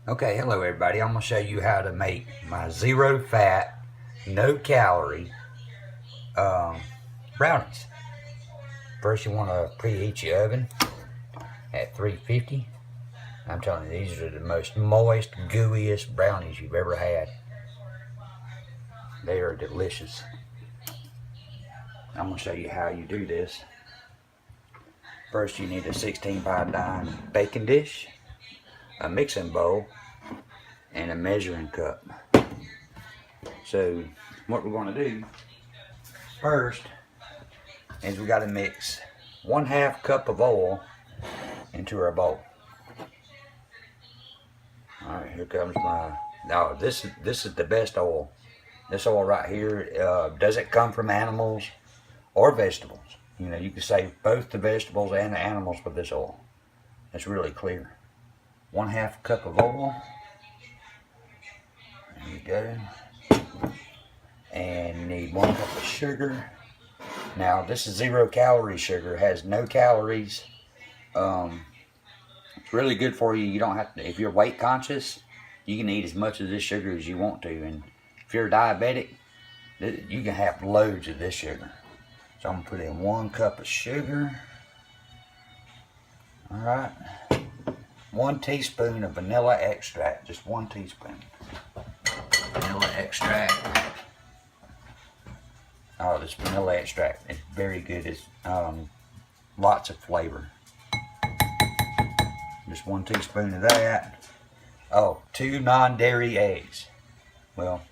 Okay, hello everybody. I'm going to show you how to make my zero fat, no calorie brownies. First you want to preheat your oven at 350. I'm telling you, these are the most moist, gooeyest brownies you've ever had. They are delicious. I'm going to show you how you do this. First you need a 16 by 9 baking dish, a mixing bowl, and a measuring cup. So what we're going to do first is we got to mix 1/2 cup of oil into our bowl. All right, here comes my. Now this is the best oil. This oil right here doesn't come from animals or vegetables. You know, you can save both the vegetables and the animals with this oil. It's really clear. 1/2 cup of oil. There you go. And you need 1 cup of sugar. Now this is 0 calorie sugar. It has no calories. It's really good for you. You don't have to. If you're weight conscious, you can eat as much of this sugar as you want to. And if you're diabetic, you can have loads of this sugar. So I'm gonna put in 1 cup of sugar. All right. 1 teaspoon of vanilla extract. Just 1 teaspoon. Vanilla extract. Oh, this vanilla extract is very good. It's lots of flavor. Just 1 teaspoon of that. Oh, 2 non-dairy eggs. Well,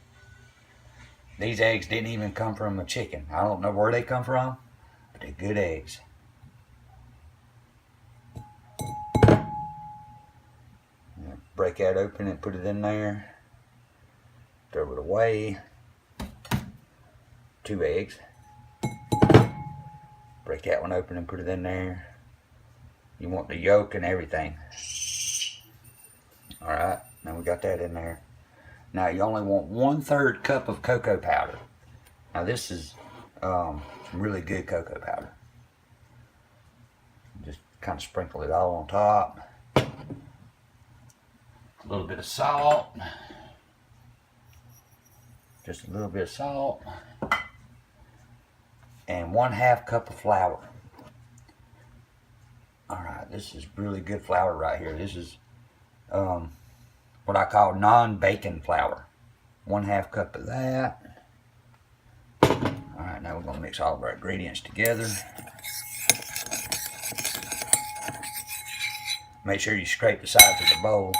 these eggs didn't even come from a chicken. I don't know where they come from, but they're good eggs. Break that open and put it in there. Throw it away. 2 eggs. Break that one open and put it in there. You want the yolk and everything. Alright, now we got that in there. Now you only want 1/3 cup of cocoa powder. Now this is some really good cocoa powder. Just kind of sprinkle it all on top. A little bit of salt. Just a little bit of salt. And 1/2 cup of flour. Alright, this is really good flour right here. This is what I call non-baking flour. 1/2 cup of that. Alright, now we're going to mix all of our ingredients together. Make sure you scrape the sides of the bowl.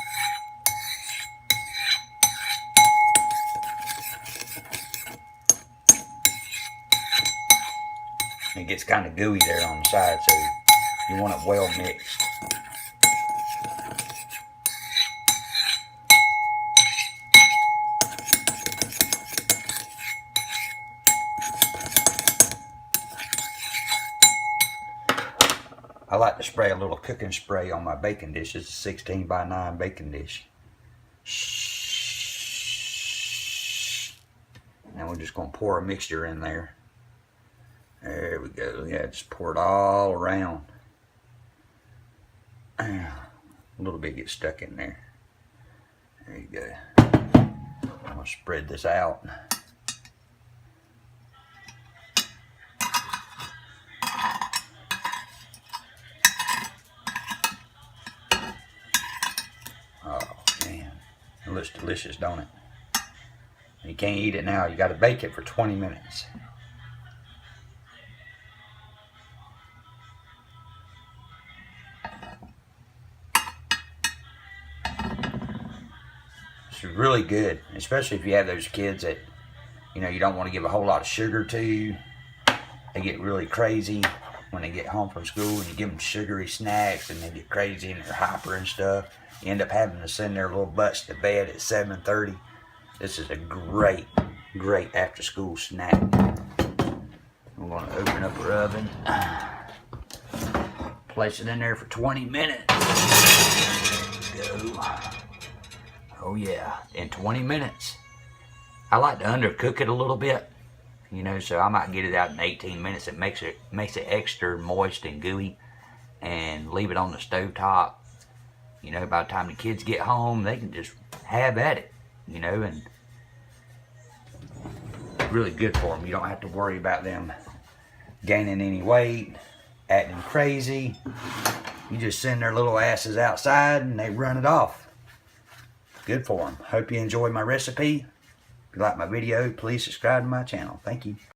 It gets kind of gooey there on the side, so you want it well mixed. I like to spray a little cooking spray on my baking dish. It's a 16 by 9 baking dish. Now we're just going to pour a mixture in there. There we go. Yeah, just pour it all around. A little bit gets stuck in there. There you go. I'm going to spread this out. Oh man, it looks delicious, don't it? You can't eat it now. You got to bake it for 20 minutes. It's really good, especially if you have those kids that, you know, you don't want to give a whole lot of sugar to. They get really crazy when they get home from school, and you give them sugary snacks and they get crazy and they're hyper and stuff. You end up having to send their little butts to bed at 7:30. This is a great after school snack. We're going to open up our oven. Place it in there for 20 minutes. Go. Oh yeah, in 20 minutes. I like to undercook it a little bit, you know, so I might get it out in 18 minutes. It makes it extra moist and gooey, and leave it on the stove top You know, by the time the kids get home, they can just have at it, you know, and really good for them. You don't have to worry about them gaining any weight, acting crazy. You just send their little asses outside and they run it off. Good for them. Hope you enjoyed my recipe. If you like my video, please subscribe to my channel. Thank you.